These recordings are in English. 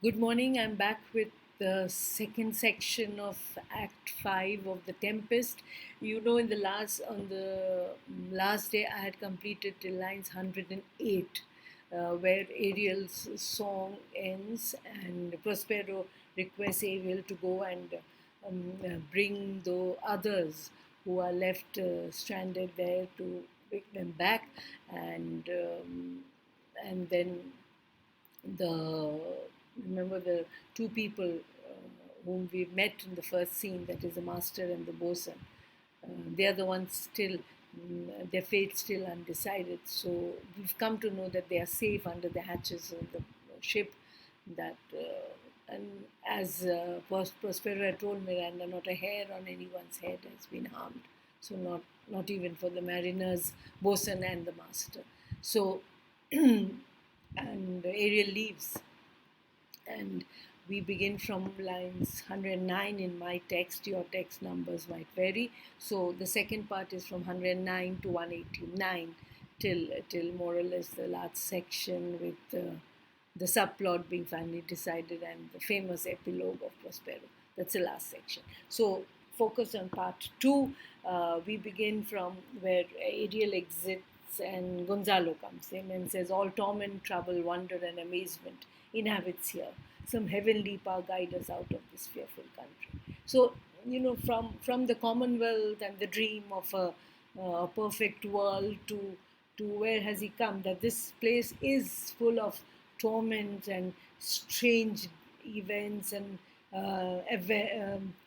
Good morning. I'm back with the second section of Act 5 of the Tempest. In the last day I had completed till lines 108, where Ariel's song ends and Prospero requests Ariel to go and bring the others who are left stranded there to bring them back, and then the remember the two people whom we met in the first scene, that is the master and the bosun. They are the ones still, their fate still undecided. So we've come to know that they are safe under the hatches of the ship. That and as Prospero had told Miranda, not a hair on anyone's head has been harmed. So not even for the mariners, bosun and the master. So and Ariel leaves, and we begin from lines 109 in my text. Your text numbers might vary. So the second part is from 109 to 189 till more or less the last section, with the subplot being finally decided and the famous epilogue of Prospero. That's the last section. So focus on part two. We begin from where Ariel exits and Gonzalo comes in and says, "All torment, trouble, wonder, and amazement inhabits here. Some heavenly power guide us out of this fearful country." So, from the commonwealth and the dream of a perfect world to where has he come? That this place is full of torment and strange events and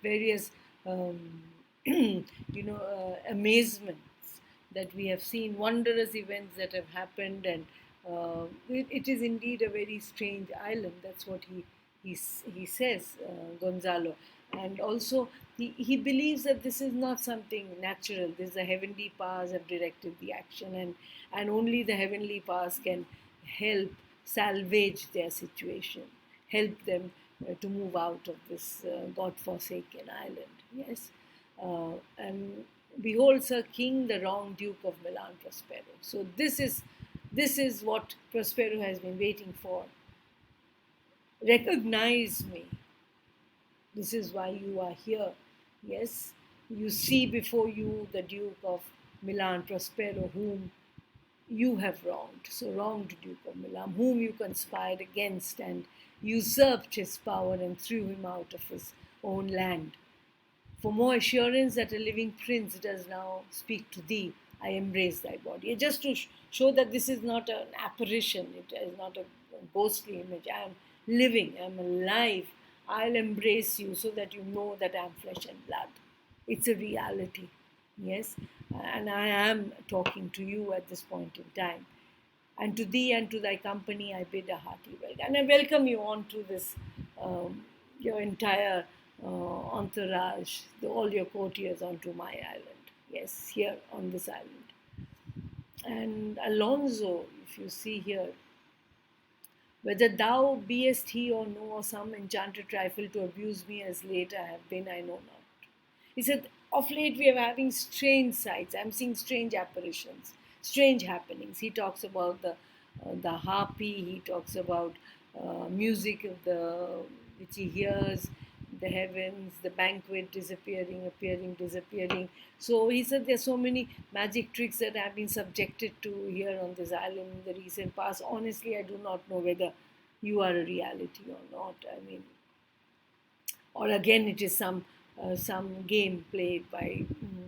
various um, amazements that we have seen, wondrous events that have happened, and it is indeed a very strange island. That's what he says, Gonzalo. And also, he believes that this is not something natural. This the heavenly powers have directed the action, and only the heavenly powers can help salvage their situation, help them to move out of this God-forsaken island. Yes, and behold, Sir King, the wrong Duke of Milan, Prospero. So this is what Prospero has been waiting for. Recognize me. This is why you are here. Yes, you see before you the Duke of Milan, Prospero, whom you have wronged. So wronged Duke of Milan, whom you conspired against and usurped his power and threw him out of his own land. For more assurance that a living prince does now speak to thee, I embrace thy body. Just to show that this is not an apparition, it is not a ghostly image. I am living, I am alive. I'll embrace you so that you know that I am flesh and blood. It's a reality, yes. And I am talking to you at this point in time. And to thee and to thy company I bid a hearty welcome. And I welcome you on to this, your entire entourage, all your courtiers onto my island. Yes, here on this island. And Alonso, if you see here, whether thou beest he or no, or some enchanted trifle to abuse me as late I have been, I know not. He said, of late we are having strange sights. I'm seeing strange apparitions, strange happenings. He talks about the harpy. He talks about music of the which he hears, the heavens, the banquet disappearing, appearing, disappearing. So he said there's so many magic tricks that I've been subjected to here on this island in the recent past. Honestly, I do not know whether you are a reality or not. I mean, or again it is some game played by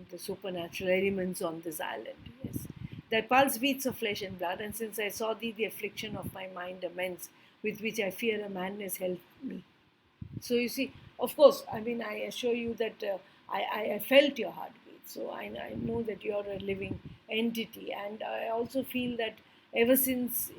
the supernatural elements on this island. Yes, thy pulse beats of flesh and blood, and since I saw thee, the affliction of my mind immense, with which I fear a madness held me. So you see, of course, I mean, I assure you that I felt your heartbeat. So I know that you're a living entity, and I also feel that ever since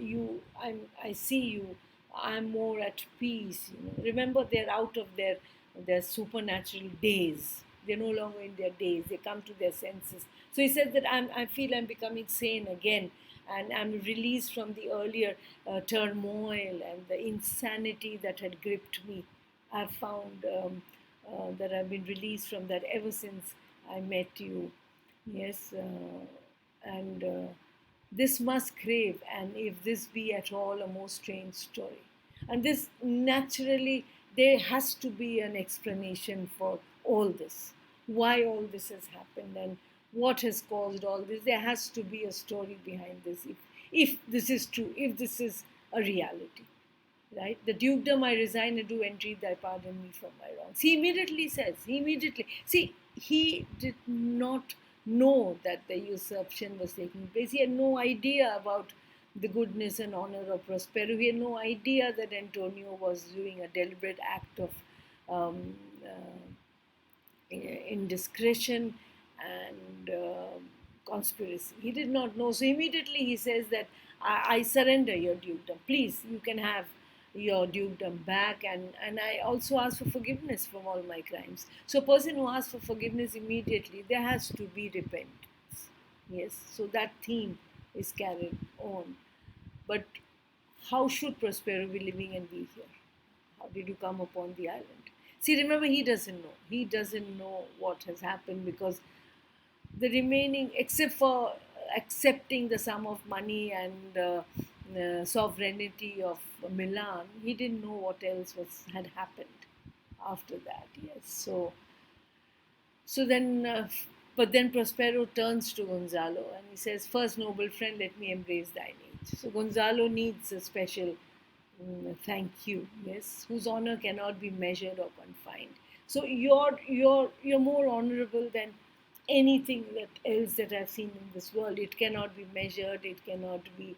I see you, I'm more at peace. Remember, they're out of their supernatural days. They're no longer in their days. They come to their senses. So he said that I feel I'm becoming sane again, and I'm released from the earlier turmoil and the insanity that had gripped me. I've found that I've been released from that ever since I met you. Yes, and this must crave, and if this be at all a most strange story, And this naturally, there has to be an explanation for all this, why all this has happened and what has caused all this. There has to be a story behind this, if this is true, if this is a reality. Right? The dukedom I resign and do entreat thy pardon me from my wrongs. He immediately says, see, he did not know that the usurpation was taking place. He had no idea about the goodness and honor of Prospero. He had no idea that Antonio was doing a deliberate act of um, indiscretion and conspiracy. He did not know. So immediately he says that I surrender your dukedom. Please, you can have your dukedom back, and I also ask for forgiveness from all my crimes. So a person who asks for forgiveness immediately, there has to be repentance. Yes, so that theme is carried on. But how should Prospero be living and be here? How did you come upon the island? See, remember, he doesn't know. He doesn't know what has happened because the remaining, except for accepting the sum of money and sovereignty of Milan, he didn't know what else had happened after that. Yes, so then, but then Prospero turns to Gonzalo and he says, "First, noble friend, let me embrace thine age." So Gonzalo needs a special thank you, yes, whose honor cannot be measured or confined. So you're more honorable than anything that else that I've seen in this world. It cannot be measured. It cannot be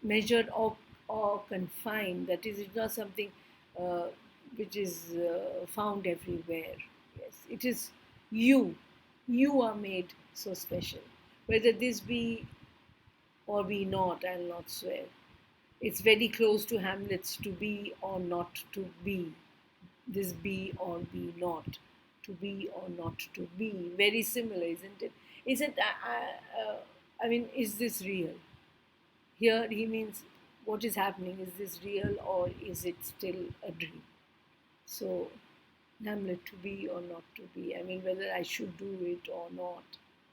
measured or confined. That is, it's not something uh, which is found everywhere. Yes, it is you. You are made so special. Whether this be or be not, I'll not swear. It's very close to Hamlet's to be or not to be. This be or be not. To be or not to be. Very similar, isn't it? Isn't I mean, is this real? Here he means what is happening. Is this real or is it still a dream? So, Hamlet, to be or not to be. I mean, whether I should do it or not.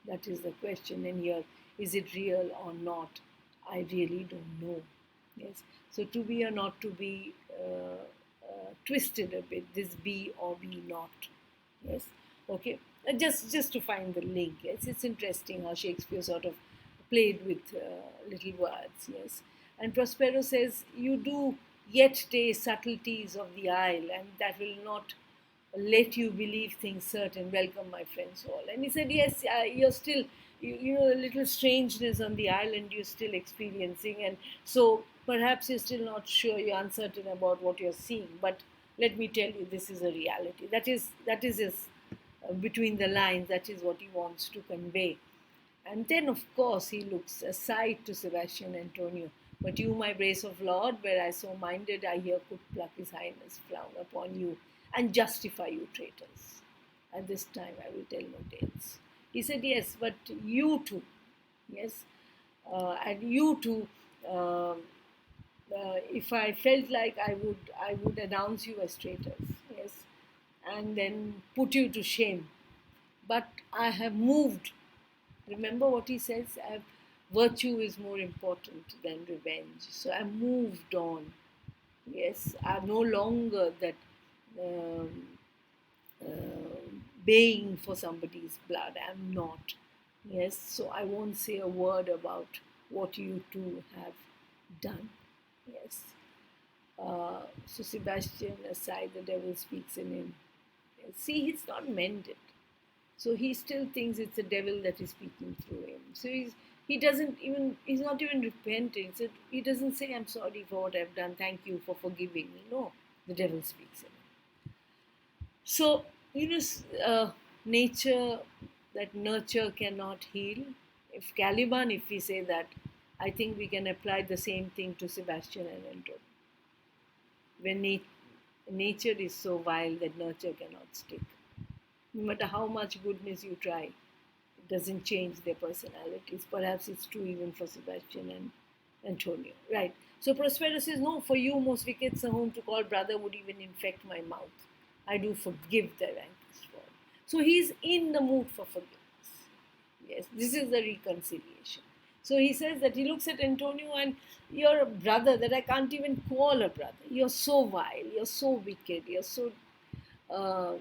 That is the question. And here, is it real or not? I really don't know. Yes. So, to be or not to be twisted a bit. This be or be not. Yes. Okay. Just to find the link. Yes. It's interesting how Shakespeare sort of played with little words. Yes. And Prospero says, "You do yet taste subtleties of the isle, and that will not let you believe things certain. Welcome, my friends all." And he said, "Yes, you're still, you know, a little strangeness on the island you're still experiencing. And so perhaps you're still not sure, you're uncertain about what you're seeing. But let me tell you, this is a reality." That is his, between the lines, that is what he wants to convey. And then, of course, he looks aside to Sebastian Antonio. "But you, my brace of Lord, were I so minded, I here could pluck his highness frown upon you and justify you traitors. At this time I will tell no tales." He said, "Yes, but you too, yes, and you too, if I felt like I would announce you as traitors, yes, and then put you to shame. But I have moved." Remember what he says, virtue is more important than revenge. So I moved on. Yes, I'm no longer that um, baying for somebody's blood. I'm not. Yes, so I won't say a word about what you two have done. Yes. So Sebastian, aside, the devil speaks in him. See, he's not mended. So he still thinks it's the devil that is speaking through him. So he's not even repenting. So he doesn't say, "I'm sorry for what I've done. Thank you for forgiving me." No, the devil speaks in him. So, nature, that nurture cannot heal. If Caliban, if we say that, I think we can apply the same thing to Sebastian and Antonio. When nature is so vile that nurture cannot stick. No matter how much goodness you try, it doesn't change their personalities. Perhaps it's true even for Sebastian and Antonio. Right. So Prospero says, "No, for you, most wicked sir, whom to call brother would even infect my mouth. I do forgive their rankest fall." So he's in the mood for forgiveness. Yes, this is the reconciliation. So he says that he looks at Antonio, and you're a brother that I can't even call a brother. You're so vile, you're so wicked, you're so uh,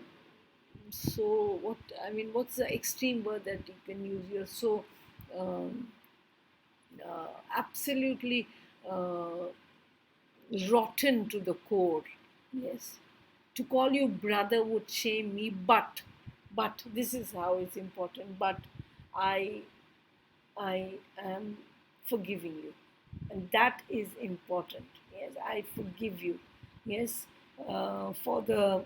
so what I mean, what's the extreme word that you can use? You're so um, absolutely uh, rotten to the core. Yes, to call you brother would shame me, but this is how it's important. But I I am forgiving you, and that is important. Yes, I forgive you. Yes, for the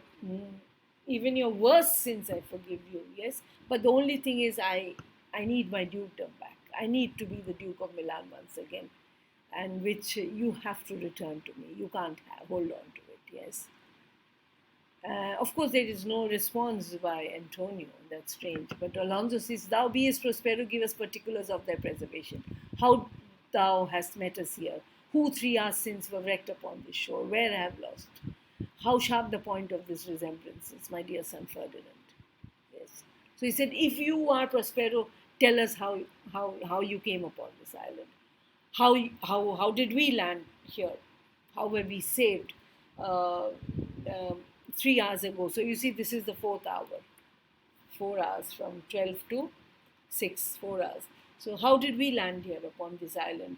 even your worst sins, I forgive you. Yes, but the only thing is, I need my dukedom back. I need to be the Duke of Milan once again, and which you have to return to me. You can't hold on to it. Yes. Of course, there is no response by Antonio. That's strange. But Alonso says, "Thou beest Prospero, give us particulars of thy preservation. How thou hast met us here. Who 3 hours since were wrecked upon this shore? Where have lost? How sharp the point of this resemblance is, my dear son Ferdinand." Yes. So he said, "If you are Prospero, tell us how you came upon this island. How did we land here? How were we saved? Uh, um, 3 hours ago." So you see, this is the fourth hour. 4 hours from 12 to 6, 4 hours. So how did we land here upon this island?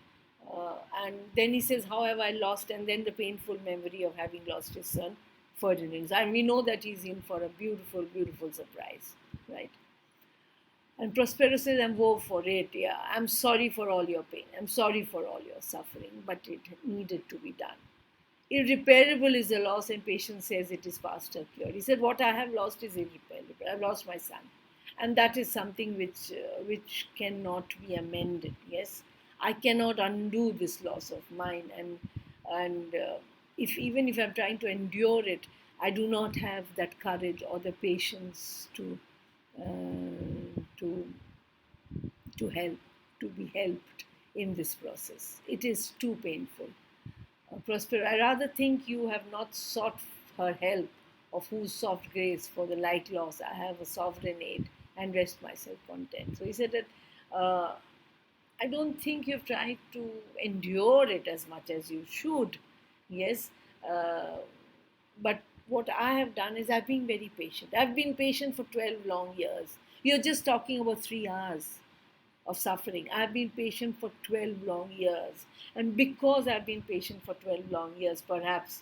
And then he says, "How have I lost?" And then the painful memory of having lost his son, Ferdinand. And we know that he's in for a beautiful, beautiful surprise, right? And Prospero says, "I'm woe for it. Yeah, I'm sorry for all your pain. I'm sorry for all your suffering, but it needed to be done. Irreparable is the loss, and patience says it is faster cured." He said, "What I have lost is irreparable. I've lost my son, and that is something which cannot be amended. Yes, I cannot undo this loss of mine, and if even if I'm trying to endure it, I do not have that courage or the patience to help, to be helped in this process. It is too painful. Prospero, I rather think you have not sought her help, of whose soft grace for the like loss I have a sovereign aid, and rest myself content." So he said that uh, I don't think you've tried to endure it as much as you should. Yes, uh, but what I have done is I've been very patient. I've been patient for 12 long years. You're just talking about 3 hours of suffering. I've been patient for 12 long years. And because I've been patient for 12 long years, perhaps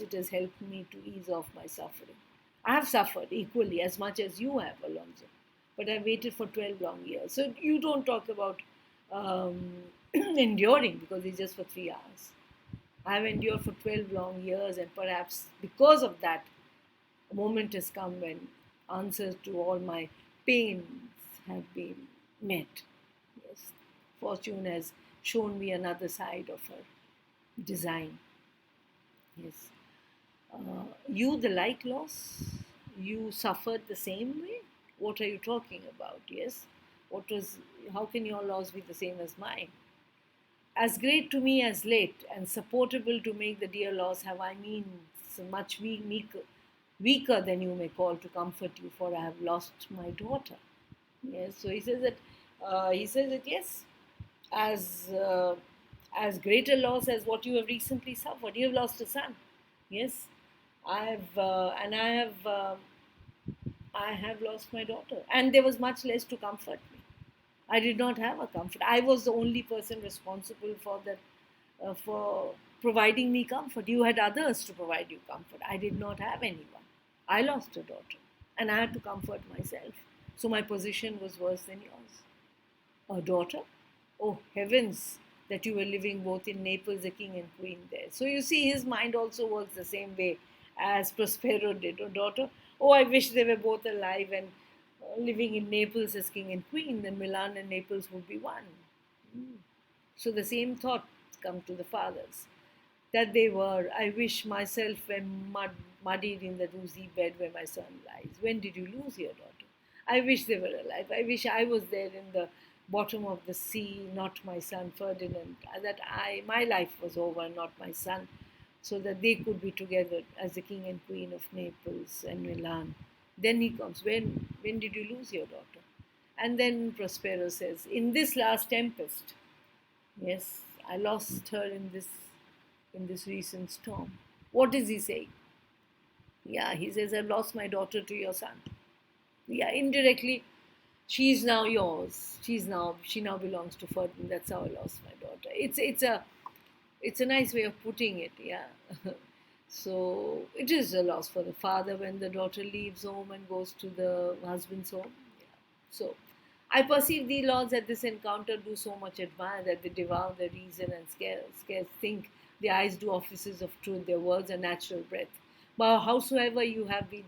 it has helped me to ease off my suffering. I have suffered equally as much as you have, Alonso, but I waited for 12 long years. So you don't talk about enduring because it's just for 3 hours. I have endured for 12 long years, and perhaps because of that, a moment has come when answers to all my pains have been met. Yes, fortune has shown me another side of her design. Yes, you the like loss, you suffered the same way. What are you talking about? Yes, what was? How can your loss be the same as mine? As great to me as late, and supportable to make the dear loss have I means so much weaker than you may call to comfort you, for I have lost my daughter. Yes, so he says that yes, as uh, as great a loss as what you have recently suffered. You have lost a son. Yes, I have lost my daughter, and there was much less to comfort me. I did not have a comfort. I was the only person responsible for that, for providing me comfort. You had others to provide you comfort. I did not have anyone. I lost a daughter, and I had to comfort myself. So my position was worse than yours. A daughter? Oh heavens, that you were living both in Naples, the king and queen there. So you see, his mind also works the same way as Prospero did. A daughter? Oh, I wish they were both alive and living in Naples as king and queen, then Milan and Naples would be one. Mm. So the same thoughts come to the fathers that they were. I wish myself were muddied in the rosy bed where my son lies. When did you lose your daughter? I wish they were alive. I wish I was there in the bottom of the sea, not my son Ferdinand. That my life was over, not my son, so that they could be together as the king and queen of Naples and Milan. Then he comes. When did you lose your daughter? And then Prospero says, in this last tempest, yes, I lost her in this recent storm. What is he saying? Yeah, he says, I've lost my daughter to your son. Yeah, indirectly, she's now yours. She now belongs to Ferdinand. That's how I lost my daughter. It's a nice way of putting it, yeah. So it is a loss for the father when the daughter leaves home and goes to the husband's home. Yeah. So I perceive the lords at this encounter do so much admire that they devour the reason and scarce think their eyes do offices of truth, their words are natural breath. But howsoever you have been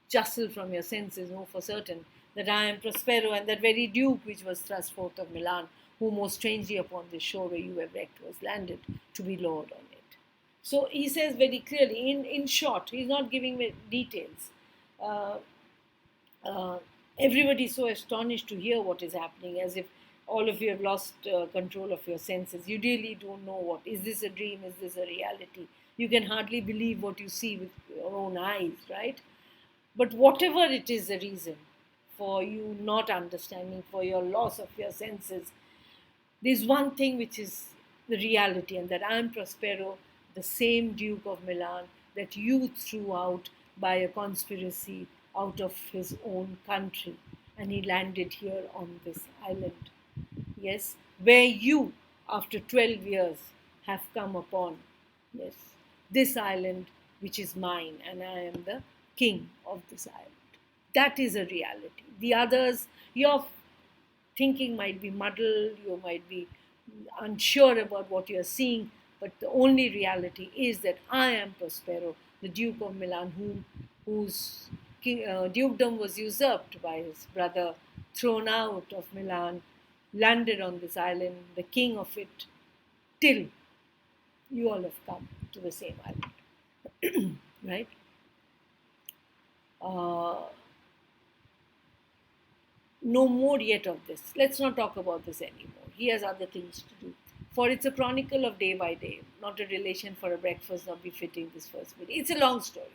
justled from your senses, know for certain that I am Prospero, and that very Duke which was thrust forth of Milan, who most strangely upon this shore where you have wrecked was landed to be lord on it. So he says very clearly, in short, he's not giving me details. Uh, uh, Everybody is so astonished to hear what is happening, as if all of you have lost control of your senses. You really don't know what is this a dream, is this a reality. You can hardly believe what you see with your own eyes, right? But whatever it is the reason for you not understanding, for your loss of your senses, there's one thing which is the reality, and that I'm Prospero, the same Duke of Milan that you threw out by a conspiracy out of his own country. And he landed here on this island. Yes, where you, after 12 years, have come upon, yes, this island which is mine, and I am the king of this island. That is a reality. The others, your thinking might be muddled, you might be unsure about what you're seeing, but the only reality is that I am Prospero, the Duke of Milan, whose dukedom was usurped by his brother, thrown out of Milan, landed on this island, the king of it, till you all have come to the same island, right? Uh, No more yet of this. Let's not talk about this anymore. He has other things to do. For it's a chronicle of day by day, not a relation for a breakfast not befitting this first meeting. It's a long story.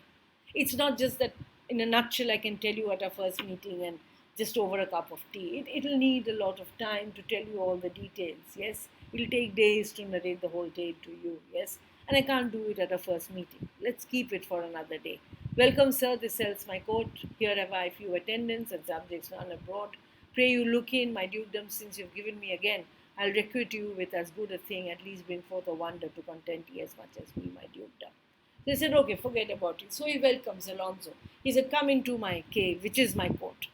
It's not just that in a nutshell I can tell you at our first meeting and just over a cup of tea. It'll need a lot of time to tell you all the details, yes? It'll take days to narrate the whole day to you, yes? And I can't do it at a first meeting. Let's keep it for another day. Welcome, sir. This sells my coat. Here have I few attendants and subjects none abroad. Pray you look in my dukedom since you've given me again. I'll requite you with as good a thing, at least bring forth a wonder to content ye as much as me, my dukedom. They said, okay, forget about it. So he welcomes Alonso. He said, come into my cave, which is my court.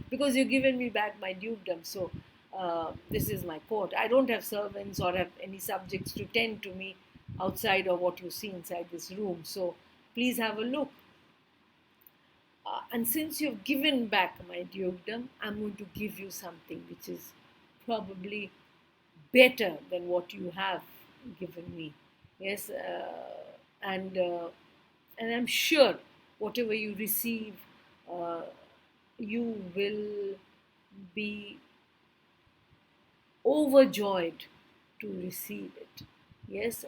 Because you've given me back my dukedom, so this is my court. I don't have servants or have any subjects to tend to me outside of what you see inside this room. So please have a look. And since you've given back my dukedom, I'm going to give you something which is probably better than what you have given me. Yes, and I'm sure whatever you receive, you will be overjoyed to receive it. Yes,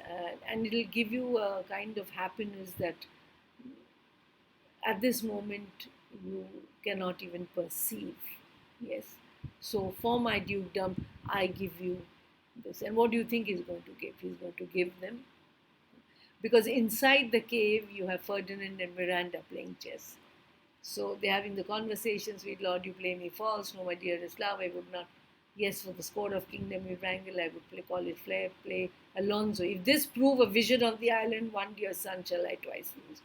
and it'll give you a kind of happiness that at this moment you cannot even perceive. Yes. So for my dukedom, I give you this. And what do you think he's going to give? He's going to give them. Because inside the cave, you have Ferdinand and Miranda playing chess. So they're having the conversation, sweet Lord, you play me false. No, my dearest love, I would not. Yes, for the score of kingdom we wrangle, I would call it flair, play Alonso. If this prove a vision of the island, one dear son shall I twice lose.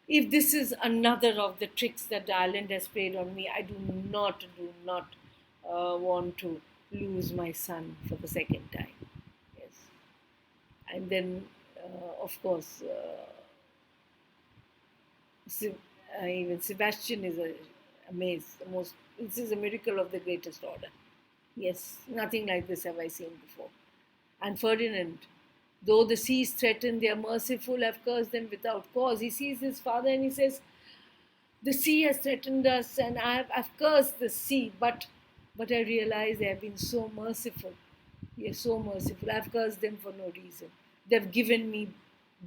If this is another of the tricks that the island has played on me, I do not want to lose my son for the second time. Yes. And then, of course, even Sebastian is amazed. This is a miracle of the greatest order. Yes, nothing like this have I seen before. And Ferdinand, though the seas threaten, they are merciful, have cursed them without cause. He sees his father and he says, the sea has threatened us and I've cursed the sea, but I realize they have been so merciful. Yes, so merciful. I've cursed them for no reason. They've given me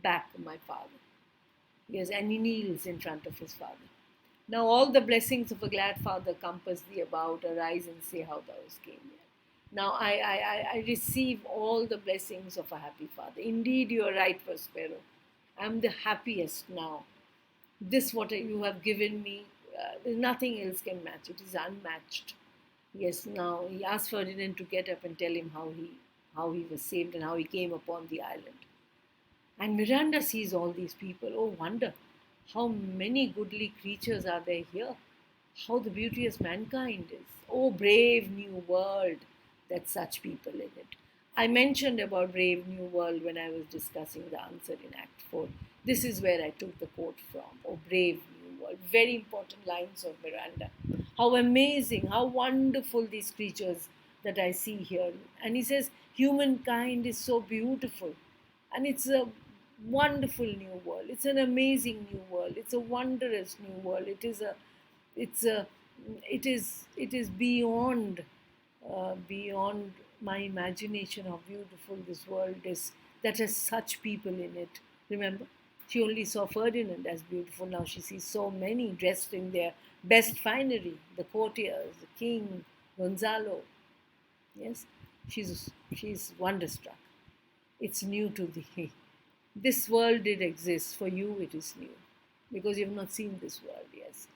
back my father. Yes, and he kneels in front of his father. Now all the blessings of a glad father compass thee about. Arise and say how thou came here. Now I receive all the blessings of a happy father. Indeed, you are right, Prospero. I'm the happiest now. This what you have given me, nothing else can match. It is unmatched. Yes, now he asked Ferdinand to get up and tell him how he was saved and how he came upon the island. And Miranda sees all these people. Oh, wonder, how many goodly creatures are there here? How the beauteous mankind is. Oh, brave new world, that such people in it. I mentioned about Brave New World when I was discussing the answer in Act 4. This is where I took the quote from. Oh, Brave New World. Very important lines of Miranda. How amazing, how wonderful these creatures that I see here. And he says, humankind is so beautiful. And it's a wonderful new world. It's an amazing new world. It's a wondrous new world. It's a, it is beyond my imagination how beautiful this world is that has such people in it. Remember, she only saw Ferdinand as beautiful. Now she sees so many dressed in their best finery, the courtiers, the king, Gonzalo. Yes, she's wonderstruck. It's new to thee. This world did exist. For you, it is new. Because you have not seen this world, yes.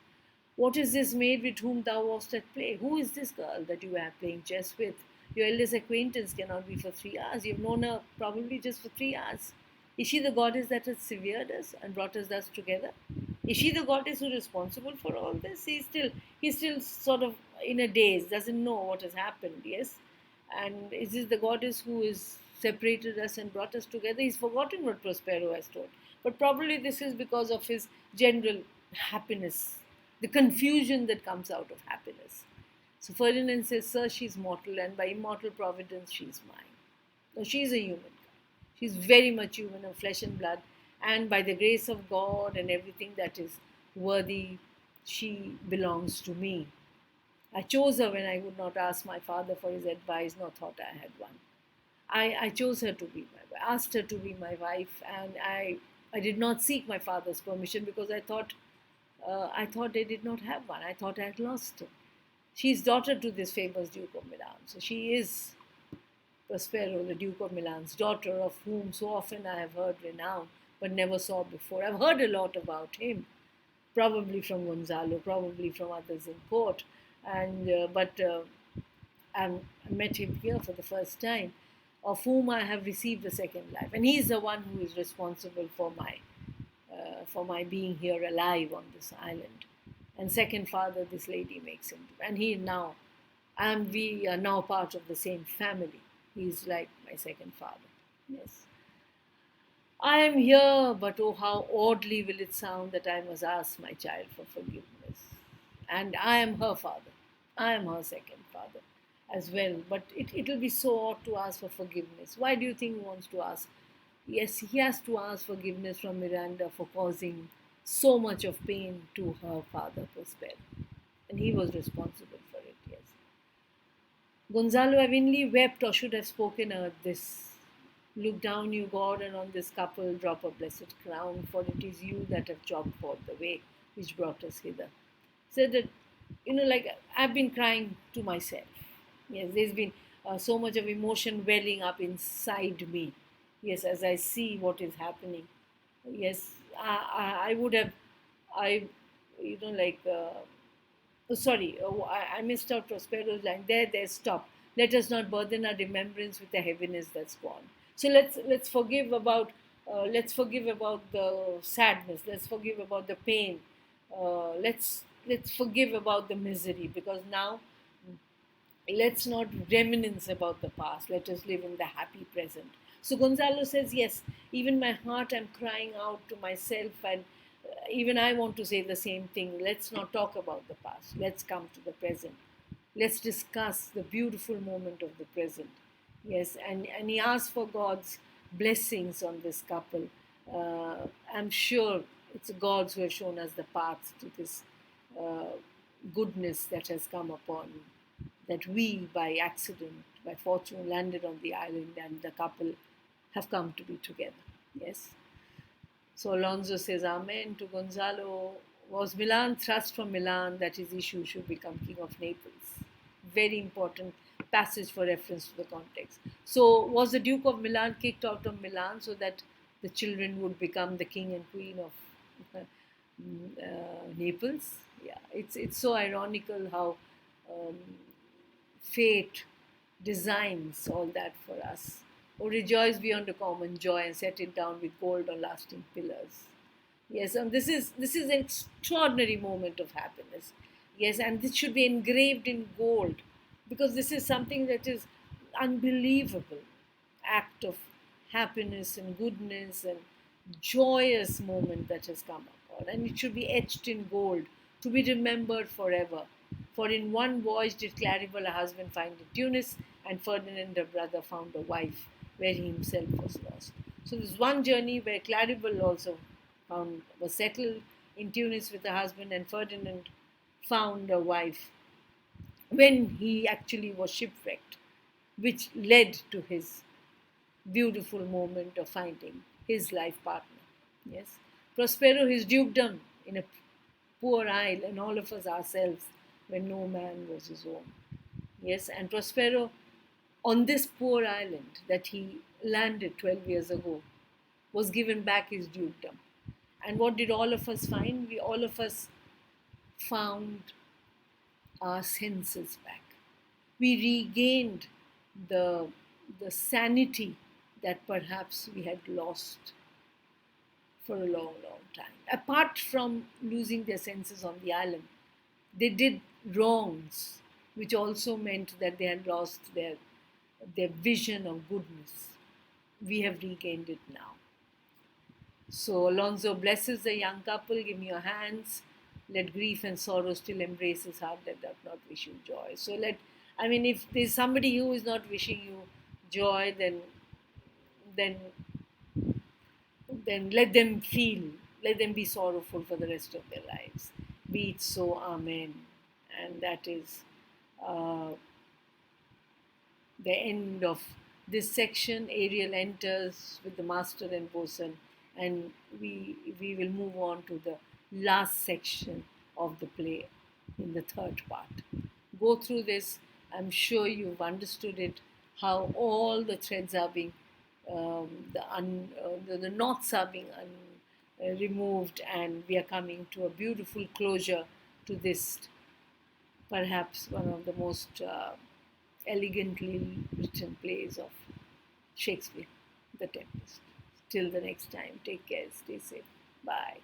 What is this maid with whom thou wast at play? Who is this girl that you are playing chess with? Your eldest acquaintance cannot be for 3 hours. You've known her probably just for 3 hours. Is she the goddess that has severed us and brought us thus together? Is she the goddess who is responsible for all this? He's still sort of in a daze, doesn't know what has happened, yes? And is this the goddess who has separated us and brought us together? He's forgotten what Prospero has told. But probably this is because of his general happiness, the confusion that comes out of happiness. So Ferdinand says, Sir, she's mortal, and by immortal providence, she's mine. No, she's a human. She's very much human of flesh and blood, and by the grace of God and everything that is worthy, she belongs to me. I chose her when I would not ask my father for his advice, nor thought I had one. I chose her to be asked her to be my wife, and I did not seek my father's permission because I thought I did not have one. I thought I had lost her. She's daughter to this famous Duke of Milan. So she is Prospero, the Duke of Milan's daughter, of whom so often I have heard renown, but never saw before. I've heard a lot about him, probably from Gonzalo, probably from others in court, and but I met him here for the first time, of whom I have received a second life, and he's the one who is responsible for my being here alive on this island. And second father, this lady makes him, and he now, and we are now part of the same family. He's like my second father. Yes. I am here, but oh, how oddly will it sound that I must ask my child for forgiveness. And I am her father. I am her second father as well. But it will be so odd to ask for forgiveness. Why do you think he wants to ask? Yes, he has to ask forgiveness from Miranda for causing so much of pain to her father, Prospero. And he was responsible for it, yes. Gonzalo Avinli wept or should have spoken this. Look down, you God, and on this couple drop a blessed crown, for it is you that have chalked forth the way which brought us hither. Said that, like I've been crying to myself. Yes, there's been so much of emotion welling up inside me. Yes, as I see what is happening. Yes, I would have, I, like, oh, sorry, I missed out Prospero's line. There, stop. Let us not burden our remembrance with the heaviness that's gone. So let's forgive about the sadness. Let's forgive about the pain. Let's forgive about the misery, because now let's not reminisce about the past. Let us live in the happy present. So Gonzalo says, yes, even my heart, I'm crying out to myself, and even I want to say the same thing. Let's not talk about the past. Let's come to the present. Let's discuss the beautiful moment of the present. Yes, and he asked for God's blessings on this couple. I'm sure it's gods who have shown us the path to this uh, goodness that has come upon, that we, by accident, by fortune, landed on the island, and the couple have come to be together. Yes. So Alonso says Amen to Gonzalo. Was Milan thrust from Milan that his issue should become King of Naples? Very important passage for reference to the context. So, was the Duke of Milan kicked out of Milan so that the children would become the king and queen of Naples? Yeah, it's so ironical how um, fate designs all that for us. Oh, rejoice beyond a common joy and set it down with gold on lasting pillars. Yes, and this is an extraordinary moment of happiness. Yes, and this should be engraved in gold because this is something that is unbelievable act of happiness and goodness and joyous moment that has come about, and it should be etched in gold to be remembered forever. For in one voyage did Claribel a husband find in Tunis, and Ferdinand a brother found a wife where he himself was lost. So there's one journey where Claribel also found was settled in Tunis with a husband, and Ferdinand found a wife when he actually was shipwrecked, which led to his beautiful moment of finding his life partner. Yes. Prospero, his dukedom in a poor isle, and all of us ourselves when no man was his own. Yes, and Prospero on this poor island that he landed 12 years ago was given back his dukedom. And what did all of us find? We all of us found our senses back. We regained the, the sanity that perhaps we had lost for a long, long time. Apart from losing their senses on the island, they did wrongs, which also meant that they had lost their vision of goodness. We have regained it now. So Alonso blesses the young couple, give me your hands. Let grief and sorrow still embrace his heart that doth not wish you joy. So if there's somebody who is not wishing you joy, then then let them be sorrowful for the rest of their lives. Be it so, Amen. And that is uh, the end of this section. Ariel enters with the master and bosun, and we will move on to the last section of the play in the third part. Go through this. I'm sure you've understood it, how all the threads are being, the knots are being removed, and we are coming to a beautiful closure to this, perhaps one of the most elegantly written plays of Shakespeare, The Tempest. Till the next time, take care, stay safe. Bye.